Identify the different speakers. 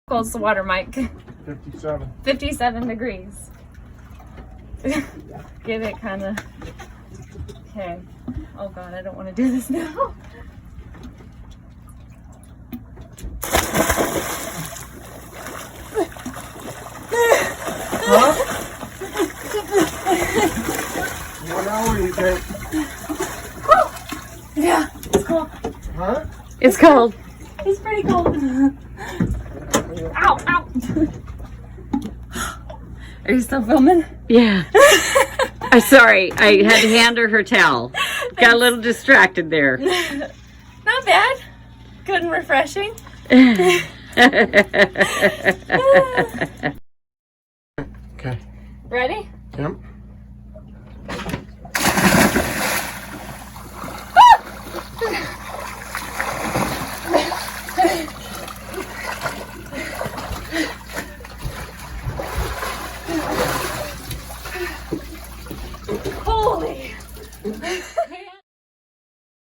Speaker 1: cold's the water, Mike?
Speaker 2: 57.
Speaker 1: 57 degrees. Get it kind of. Okay. Oh God, I don't want to do this now.
Speaker 2: Huh? What hour do you take?
Speaker 1: Yeah, it's cold.
Speaker 2: Huh?
Speaker 1: It's cold. It's pretty cold. Ow, ow. Are you still filming?
Speaker 3: Yeah. I'm sorry. I had to hand her towel. Got a little distracted there.
Speaker 1: Not bad. Good and refreshing.
Speaker 2: Okay.
Speaker 1: Ready?
Speaker 2: Yep.
Speaker 1: Holy.